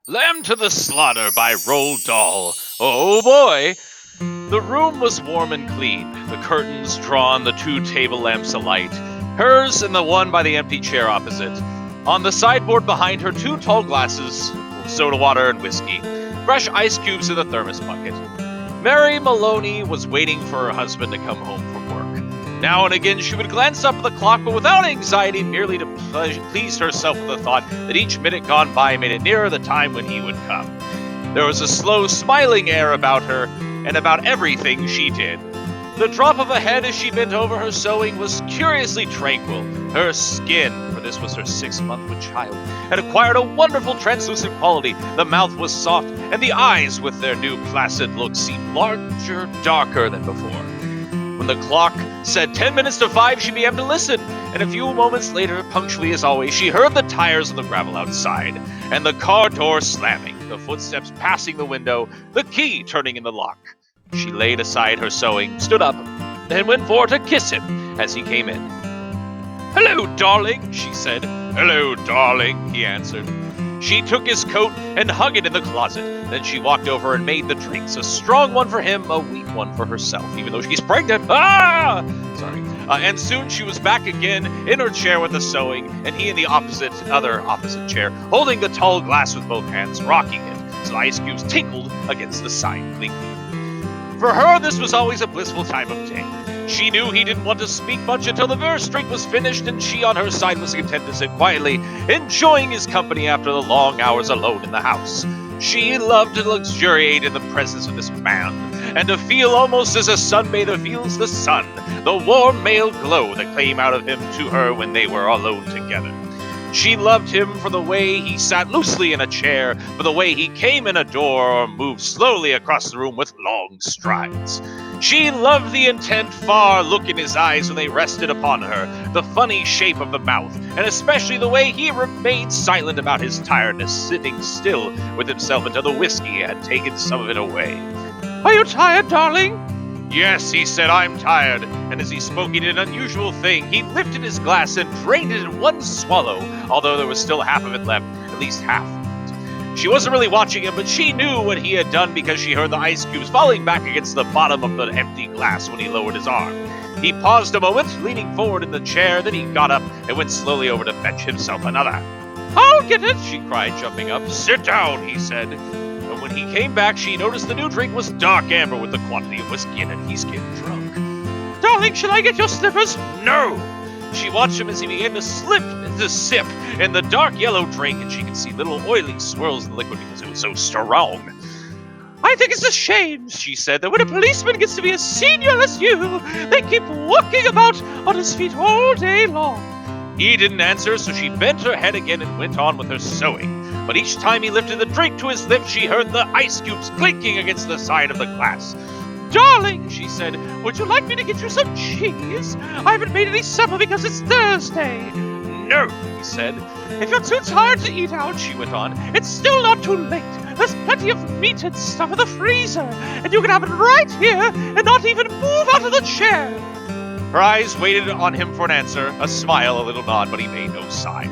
Lamb to the Slaughter by Roald Dahl. Oh boy! The room was warm and clean, the curtains drawn, the two table lamps alight, hers and the one by the empty chair opposite. On the sideboard behind her, two tall glasses of soda water and whiskey, fresh ice cubes in the thermos bucket. Mary Maloney was waiting for her husband to come home from work. Now and again she would glance up at the clock, but without anxiety, merely to please herself with the thought that each minute gone by made it nearer the time when he would come. There was a slow, smiling air about her, and about everything she did. The drop of a head as she bent over her sewing was curiously tranquil. Her skin, for this was her 6-month-old child, had acquired a wonderful translucent quality. The mouth was soft, and the eyes, with their new placid look, seemed larger, darker than before. When the clock said 10 minutes to 5, she began to listen, and a few moments later, punctually as always, she heard the tires on the gravel outside, and the car door slamming, the footsteps passing the window, the key turning in the lock. She laid aside her sewing, stood up, and went for to kiss him as he came in. "Hello, darling," she said. "Hello, darling," he answered. She took his coat and hung it in the closet. Then she walked over and made the drinks, a strong one for him, a weak one for herself, even though she's pregnant. And soon she was back again in her chair with the sewing, and he in the other opposite chair, holding the tall glass with both hands, rocking it, so the ice cubes tinkled against the side, blinking. For her, this was always a blissful time of day. She knew he didn't want to speak much until the first drink was finished, and she on her side was content to sit quietly, enjoying his company after the long hours alone in the house. She loved to luxuriate in the presence of this man, and to feel almost as a sunbather feels the sun, the warm male glow that came out of him to her when they were alone together. She loved him for the way he sat loosely in a chair, for the way he came in a door or moved slowly across the room with long strides. She loved the intent, far look in his eyes when they rested upon her, the funny shape of the mouth, and especially the way he remained silent about his tiredness, sitting still with himself until the whiskey had taken some of it away. "Are you tired, darling?" "Yes," he said, "I'm tired." And as he spoke, he did an unusual thing. He lifted his glass and drained it in one swallow, although there was still half of it left, at least half. She wasn't really watching him, but she knew what he had done because she heard the ice cubes falling back against the bottom of the empty glass when he lowered his arm. He paused a moment, leaning forward in the chair, then he got up and went slowly over to fetch himself another. "I'll get it," she cried, jumping up. "Sit down," he said. And when he came back, she noticed the new drink was dark amber with the quantity of whiskey in it. He's getting drunk. "Darling, shall I get your slippers?" "No." She watched him as he began to sip in the dark yellow drink, and she could see little oily swirls in the liquid because it was so strong. "I think it's a shame," she said, "that when a policeman gets to be as senior as you, they keep walking about on his feet all day long." He didn't answer, so she bent her head again and went on with her sewing. But each time he lifted the drink to his lips, she heard the ice cubes clinking against the side of the glass. "Darling," she said, "would you like me to get you some cheese? I haven't made any supper because it's Thursday." "No," he said. "If you're too tired to eat out," she went on, "it's still not too late. There's plenty of meat and stuff in the freezer, and you can have it right here and not even move out of the chair." Her eyes waited on him for an answer, a smile, a little nod, but he made no sign.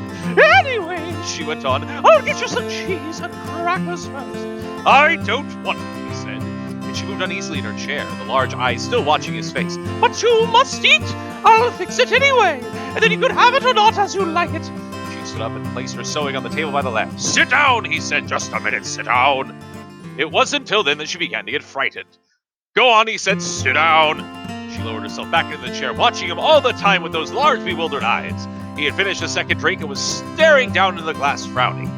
"Anyway," she went on, "I'll get you some cheese and crackers first." "I don't want it," he said. And she moved uneasily in her chair, the large eyes still watching his face. "But you must eat. I'll fix it anyway, and then you can have it or not as you like it." She stood up and placed her sewing on the table by the lamp. "Sit down," he said. "Just a minute, sit down." It wasn't until then that she began to get frightened. "Go on," he said. "Sit down." She lowered herself back into the chair, watching him all the time with those large, bewildered eyes. He had finished the second drink and was staring down into the glass, frowning.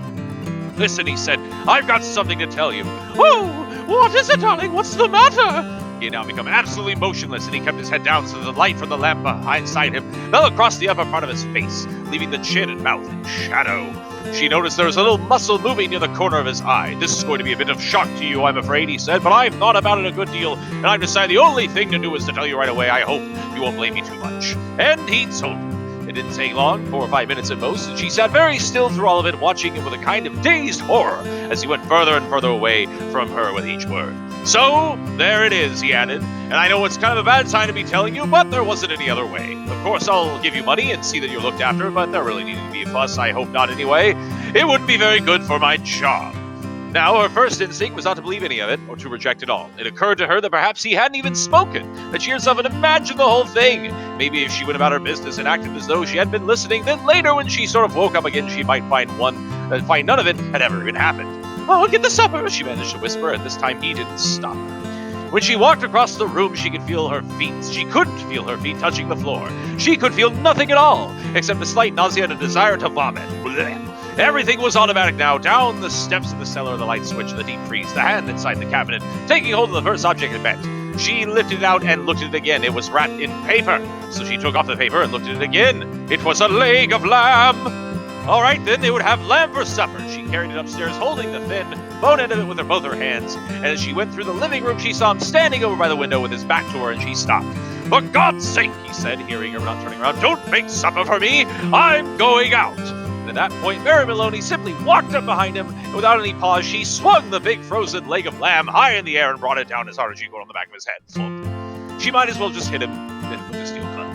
"Listen," he said, "I've got something to tell you." "Oh, what is it, darling? What's the matter?" He had now become absolutely motionless, and he kept his head down so the light from the lamp beside him fell across the upper part of his face, leaving the chin and mouth in shadow. She noticed there was a little muscle moving near the corner of his eye. "This is going to be a bit of shock to you, I'm afraid," he said, "but I've thought about it a good deal, and I've decided the only thing to do is to tell you right away. I hope you won't blame me too much." And he told her. It didn't take long, 4 or 5 minutes at most, and she sat very still through all of it, watching him with a kind of dazed horror as he went further and further away from her with each word. "So, there it is," he added, "and I know it's kind of a bad time to be telling you, but there wasn't any other way. Of course, I'll give you money and see that you're looked after, but there really needn't be a fuss. I hope not anyway. It wouldn't be very good for my job." Now, her first instinct was not to believe any of it, or to reject it all. It occurred to her that perhaps he hadn't even spoken, that she herself had imagined the whole thing. Maybe if she went about her business and acted as though she had been listening, then later when she sort of woke up again, she might find none of it had ever even happened. "I'll get the supper," she managed to whisper, and this time he didn't stop her. When she walked across the room, she could feel her feet. She couldn't feel her feet touching the floor. She could feel nothing at all, except a slight nausea and a desire to vomit. Blech. Everything was automatic now. Down the steps of the cellar, the light switch, the deep freeze, the hand inside the cabinet, taking hold of the first object it met. She lifted it out and looked at it again. It was wrapped in paper. So she took off the paper and looked at it again. It was a leg of lamb. All right, then they would have lamb for supper. She carried it upstairs, holding the thin bone end of it with both her hands. And as she went through the living room, she saw him standing over by the window with his back to her, and she stopped. "For God's sake," he said, hearing her not turning around, "don't make supper for me. I'm going out." And at that point, Mary Maloney simply walked up behind him, and without any pause, she swung the big frozen leg of lamb high in the air and brought it down as hard as she could on the back of his head. Flump. She might as well just hit him with a steel club.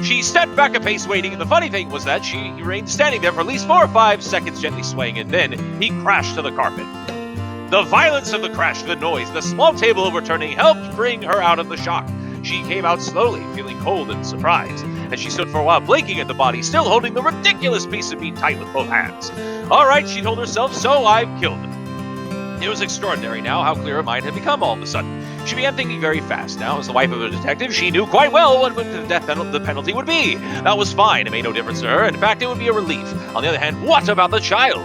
She stepped back a pace, waiting, and the funny thing was that he remained standing there for at least 4 or 5 seconds, gently swaying, and then he crashed to the carpet. The violence of the crash, the noise, the small table overturning helped bring her out of the shock. She came out slowly, feeling cold and surprised, and she stood for a while blinking at the body, still holding the ridiculous piece of meat tight with both hands. "All right," she told herself, "so I've killed him." It was extraordinary now how clear her mind had become all of a sudden. She began thinking very fast. Now, as the wife of a detective, she knew quite well what the penalty would be. That was fine. It made no difference to her. In fact, it would be a relief. On the other hand, what about the child?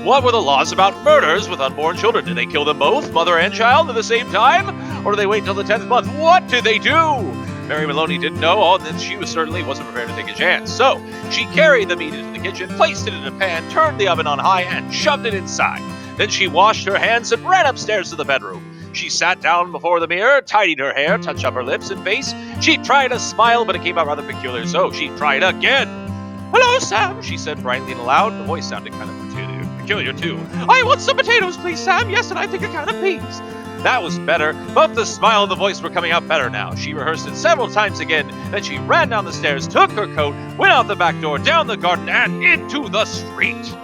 What were the laws about murders with unborn children? Did they kill them both, mother and child, at the same time? Or do they wait until the 10th month? What did they do? Mary Maloney didn't know, and she certainly wasn't prepared to take a chance. So, she carried the meat into the kitchen, placed it in a pan, turned the oven on high, and shoved it inside. Then she washed her hands and ran upstairs to the bedroom. She sat down before the mirror, tidied her hair, touched up her lips and face. She tried to smile, but it came out rather peculiar, so she tried again. "Hello, Sam," she said brightly and loud. The voice sounded kind of peculiar too. "I want some potatoes, please, Sam. Yes, and I think a can of peas." That was better. Both the smile and the voice were coming out better now. She rehearsed it several times again. Then she ran down the stairs, took her coat, went out the back door, down the garden, and into the street.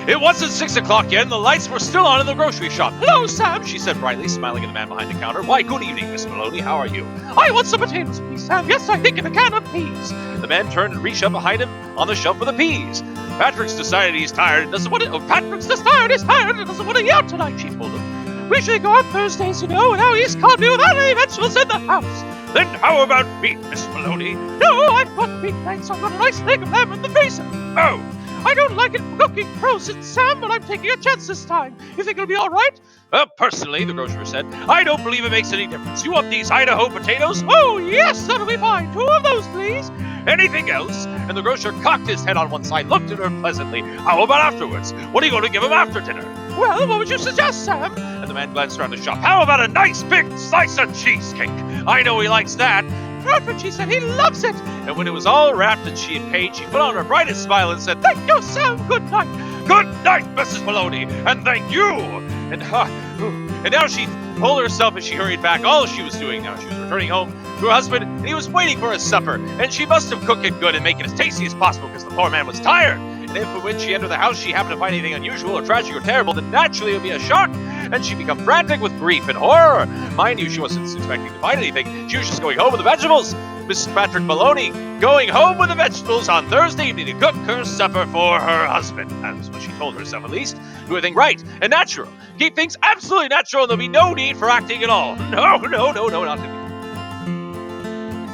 It wasn't 6 o'clock yet, and the lights were still on in the grocery shop. "Hello, Sam," she said brightly, smiling at the man behind the counter. "Why, good evening, Miss Maloney. How are you?" "I want some potatoes, please, Sam. Yes, I think in a can of peas." The man turned and reached up behind him on the shelf for the peas. Patrick's decided he's tired and doesn't want to... Patrick's tired and doesn't want to eat out tonight, she told him. "We usually go out Thursdays, you know, and now he's caught me without any vegetables in the house." "Then how about meat, Miss Maloney?" "No, I've got meat, thanks. I've got a nice leg of lamb in the freezer." "Oh, I don't like it cooking frozen, Sam, but I'm taking a chance this time. You think it'll be all right? Personally, the grocer said, I don't believe it makes any difference. You want these Idaho potatoes? Oh, yes, that'll be fine. 2 of those, please. Anything else?" And the grocer cocked his head on one side, looked at her pleasantly. "How about afterwards? What are you going to give him after dinner?" Well, what would you suggest, Sam? And the man glanced around the shop. "How about a nice big slice of cheesecake? I know he likes that." Perfect, she said. He loves it. And when it was all wrapped and she had paid, she put on her brightest smile and said, Thank you, Sam. Good night. "Good night, Mrs. Maloney, and thank you." And now she told herself as she hurried back all she was doing now. She was returning home to her husband, and he was waiting for his supper. And she must have cooked it good and make it as tasty as possible because the poor man was tired. And if when she entered the house she happened to find anything unusual or tragic or terrible, then naturally it would be a shock. And she'd become frantic with grief and horror. Mind you, she wasn't expecting to find anything. She was just going home with the vegetables. Mrs. Patrick Maloney going home with the vegetables on Thursday evening to cook her supper for her husband. That was what she told herself, at least. Do everything right and natural. Keep things absolutely natural, and there'll be no need for acting at all. No, not to me.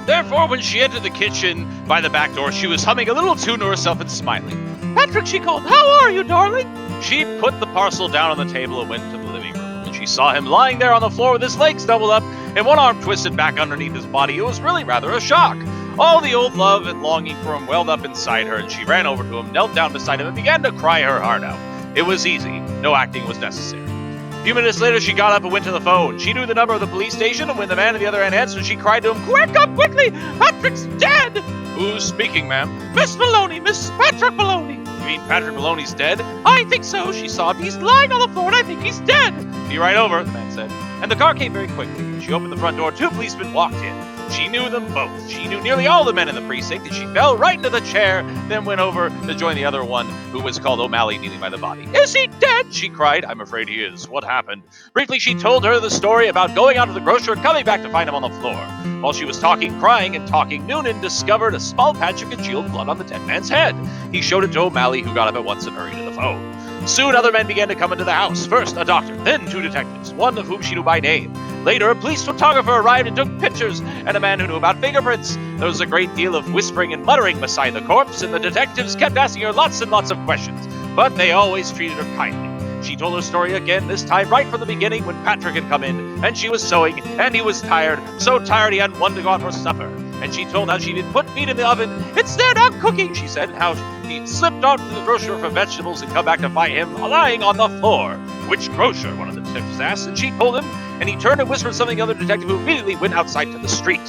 Therefore, when she entered the kitchen by the back door, she was humming a little tune to herself and smiling. Patrick, she called. How are you, darling? She put the parcel down on the table and went to the living room. And she saw him lying there on the floor with his legs doubled up and one arm twisted back underneath his body. It was really rather a shock. All the old love and longing for him welled up inside her, and she ran over to him, knelt down beside him, and began to cry her heart out. It was easy. No acting was necessary. A few minutes later, she got up and went to the phone. She knew the number of the police station, and when the man at the other end answered, she cried to him, Quick, up quickly! Patrick's dead! Who's speaking, ma'am? Miss Maloney, Miss Patrick Maloney. You mean Patrick Maloney's dead? I think so, she sobbed. He's lying on the floor, and I think he's dead. Be right over, the man said. And the car came very quickly. She opened the front door. 2 policemen walked in. She knew them both. She knew nearly all the men in the precinct, and she fell right into the chair, then went over to join the other one, who was called O'Malley, kneeling by the body. "Is he dead?" she cried. "I'm afraid he is. What happened?" Briefly, she told her the story about going out to the grocer and coming back to find him on the floor. While she was talking, crying, and talking, Noonan discovered a small patch of congealed blood on the dead man's head. He showed it to O'Malley, who got up at once and hurried to the phone. Soon other men began to come into the house. First, a doctor, then 2 detectives, one of whom she knew by name. Later, a police photographer arrived and took pictures, and a man who knew about fingerprints. There was a great deal of whispering and muttering beside the corpse, and the detectives kept asking her lots and lots of questions, but they always treated her kindly. She told her story again, this time right from the beginning when Patrick had come in, and she was sewing, and he was tired, so tired he hadn't wanted to go out for supper. And she told how she didn't put meat in the oven. "It's there now cooking," she said, and how he'd slipped off to the grocer for vegetables and come back to find him lying on the floor. "Which grocer?" one of the detectives asked, and she told him, and he turned and whispered something to the other detective, who immediately went outside to the street.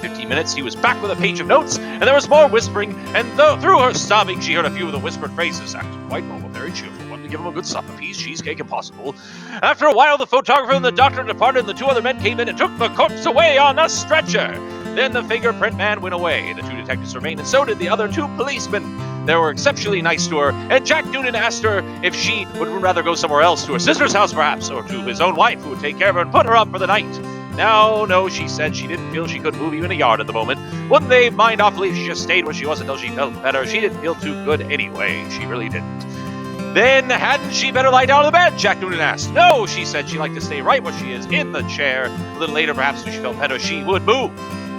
In 15 minutes, he was back with a page of notes, and there was more whispering, and through her sobbing, she heard a few of the whispered phrases. Acted quite normal, very cheerful. Wanted to give him a good supper, peas, cheesecake, if possible. After a while, the photographer and the doctor departed, and the 2 other men came in and took the corpse away on a stretcher. Then the fingerprint man went away. The 2 detectives remained, and so did the other 2 policemen. They were exceptionally nice to her, and Jack Noonan asked her if she would rather go somewhere else, to her sister's house perhaps, or to his own wife, who would take care of her and put her up for the night. No, she said she didn't feel she could move even a yard at the moment. Wouldn't they mind awfully if she just stayed where she was until she felt better? She didn't feel too good anyway. She really didn't. Then hadn't she better lie down on the bed? Jack Noonan asked. No, she said she'd like to stay right where she is, in the chair. A little later, perhaps, when she felt better, she would move.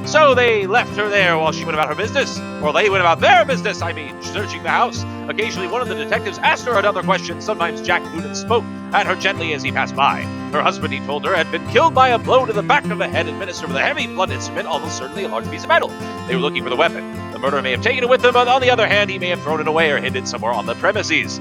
So they left her there while she went about her business. Or they went about their business, searching the house. Occasionally, one of the detectives asked her another question. Sometimes Jack Noonan spoke at her gently as he passed by. Her husband, he told her, had been killed by a blow to the back of the head administered with a heavy blunt instrument, almost certainly a large piece of metal. They were looking for the weapon. The murderer may have taken it with him, but on the other hand, he may have thrown it away or hid it somewhere on the premises.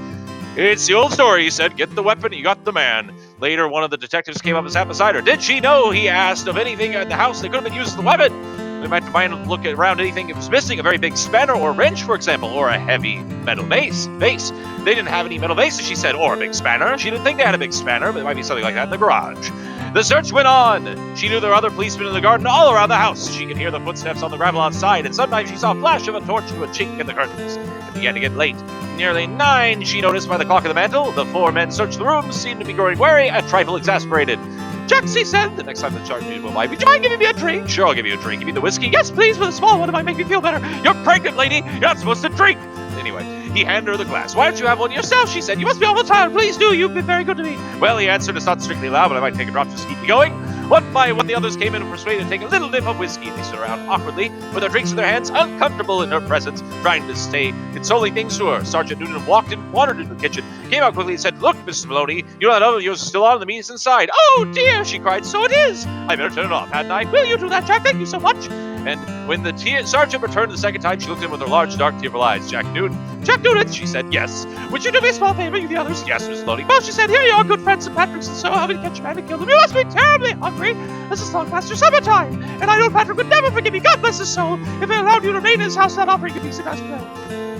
"It's the old story," he said. "Get the weapon, you got the man." Later, one of the detectives came up and sat beside her. Did she know, he asked, of anything in the house that could have been used as the weapon? We might try and look around anything that was missing, a very big spanner or wrench, for example, or a heavy metal vase. They didn't have any metal vases, she said, or a big spanner. She didn't think they had a big spanner, but it might be something like that in the garage. The search went on. She knew there were other policemen in the garden all around the house. She could hear the footsteps on the gravel outside, and sometimes she saw a flash of a torch through a chink in the curtains. It began to get late. Nearly 9, she noticed by the clock in the mantel. The 4 men searched the room, seemed to be growing wary, a trifle exasperated. "Jaxie said," the next time the sergeant went by, "would you mind giving me a drink?" "Sure, I'll give you a drink. Give me the whiskey." "Yes, please, with a small one. It might make me feel better." "You're pregnant, lady. You're not supposed to drink." Anyway, he handed her the glass. "Why don't you have one yourself?" she said. "You must be awful tired. Please do. You've been very good to me." "Well," he answered, "it's not strictly allowed, but I might take a drop just to keep me going." One by one, the others came in and persuaded to take a little nip of whiskey. They stood around awkwardly, with their drinks in their hands, uncomfortable in her presence, trying to stay consoling things to her. Sergeant Noonan walked in, wandered into the kitchen, came out quickly and said, "Look, Mrs. Maloney, you know that oven of yours is still on, the meat is inside." "Oh, dear," she cried, "so it is. I better turn it off, hadn't I?" "Will you do that, Jack? Thank you so much." And when the sergeant returned the second time, she looked at him with her large, dark, tearful eyes. "Jack Noonan," she said. "Yes." "Would you do me a small favor, you the others?" "Yes, Miss Maloney." "Well," she said, "here you are, good friends St. Patrick's, and so help me to catch a man and kill him. You must be terribly hungry. This is long past your summertime, and I know Patrick would never forgive me, God bless his soul, if he allowed you to remain in his house without offering you a piece of nice bread.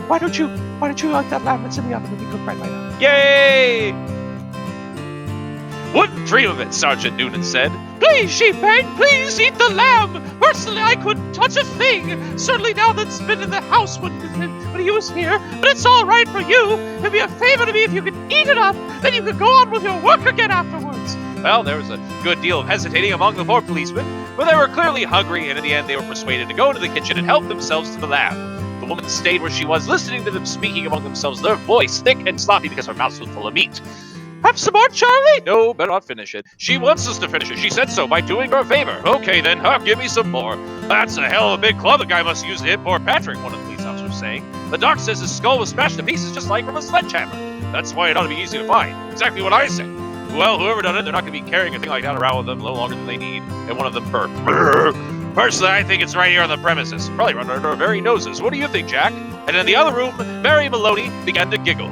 Why don't you like that lamb that's in the oven to be cooked right by now?" "Yay!" "Wouldn't dream of it," Sergeant Noonan said. "Please," she begged, "please eat the lamb. Personally, I couldn't touch a thing. Certainly now that's been in the house when he was here. But it's all right for you. It'd be a favor to me if you could eat it up. Then you could go on with your work again afterwards." Well, there was a good deal of hesitating among the 4 policemen, but they were clearly hungry, and in the end they were persuaded to go into the kitchen and help themselves to the lamb. The woman stayed where she was, listening to them speaking among themselves, their voice thick and sloppy because her mouth was full of meat. "Have some more, Charlie?" "No, better not finish it. She wants us to finish it. She said so by doing her a favor." "Okay, then, give me some more." "That's a hell of a big club the guy must use to hit poor Patrick," one of the police officers was saying. "The doc says his skull was smashed to pieces just like from a sledgehammer. That's why it ought to be easy to find." "Exactly what I said." "Well, whoever done it, they're not going to be carrying a thing like that around with them no longer than they need." And one of them burped. "Personally, I think it's right here on the premises. Probably right under our very noses. What do you think, Jack?" And in the other room, Mary Maloney began to giggle.